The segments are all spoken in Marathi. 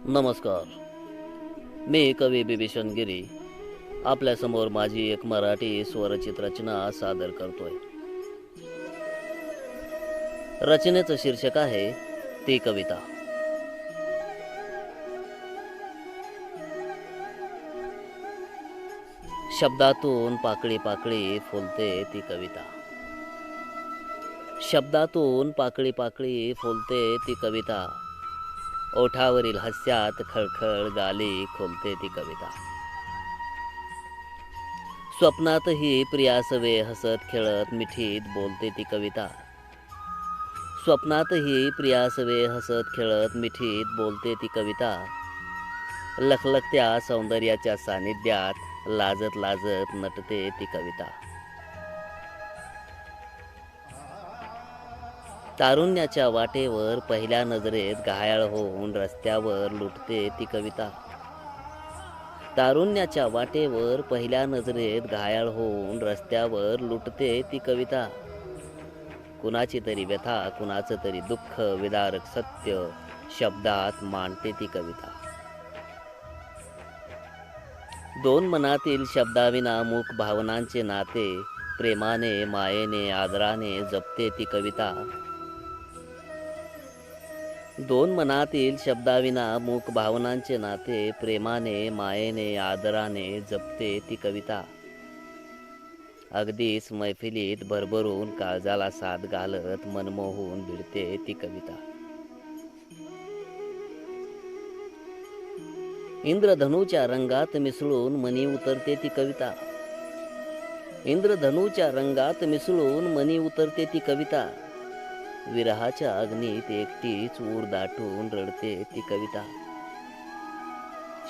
नमस्कार. मी कवी बिभीषण गिरी आपल्यासमोर माझी एक मराठी स्वरचित रचना सादर करतोय. रचनेचं शीर्षक आहे ती कविता. शब्दातून पाकळी पाकळी फुलते ती कविता. शब्दातून पाकळी पाकळी फुलते ती कविता. ओठावरील हास्यात खळखळ गाली खोलते ती कविता. स्वप्नातही प्रियासवे हसत खेळत मिठीत बोलते ती कविता. स्वप्नातही प्रियासवे हसत खेळत मिठीत बोलते ती कविता. लखलखत्या सौंदर्याच्या सानिध्यात लाजत लाजत नटते ती कविता. तारुण्याच्या वाटेवर पहिल्या नजरेत घायाळ होऊन रस्त्यावर लुटते ती कविता. तारुण्याच्या वाटेवर पहिल्या नजरेत घायाळ होऊन रस्त्यावर लुटते ती कविता. कुणाची तरी व्यथा, कुणाचं तरी दुःख विदारक सत्य शब्दात मांडते ती कविता. दोन मनातील शब्दाविना मूक भावनांचे नाते प्रेमाने, मायेने, आदराने जपते ती कविता. दोन मनातील शब्दाविना मूक भावनांचे नाते प्रेमाने, मायेने, आदराने जपते ती कविता. अगदीच मैफिलीत भरभरून काळजाला साथ घालत मनमोहून भिडते ती कविता. इंद्रधनुच्या रंगात मिसळून मनी उतरते ती कविता. इंद्रधनुच्या रंगात मिसळून मनी उतरते ती कविता. विरहाच्या अग्नीत एकटीच ऊर दाटून रडते ती कविता.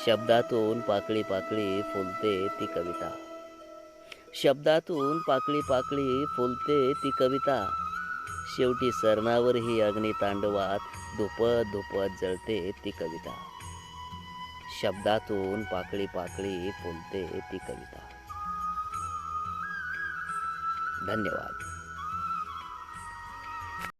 शब्दातून पाकळी पाकळी फुलते ती कविता. शब्दातून पाकळी पाकळी फुलते ती कविता. शेवटी सरणावरही अग्नितांडवात धुपत धुपत जळते ती कविता. शब्दातून पाकळी पाकळी फुलते ती कविता. धन्यवाद.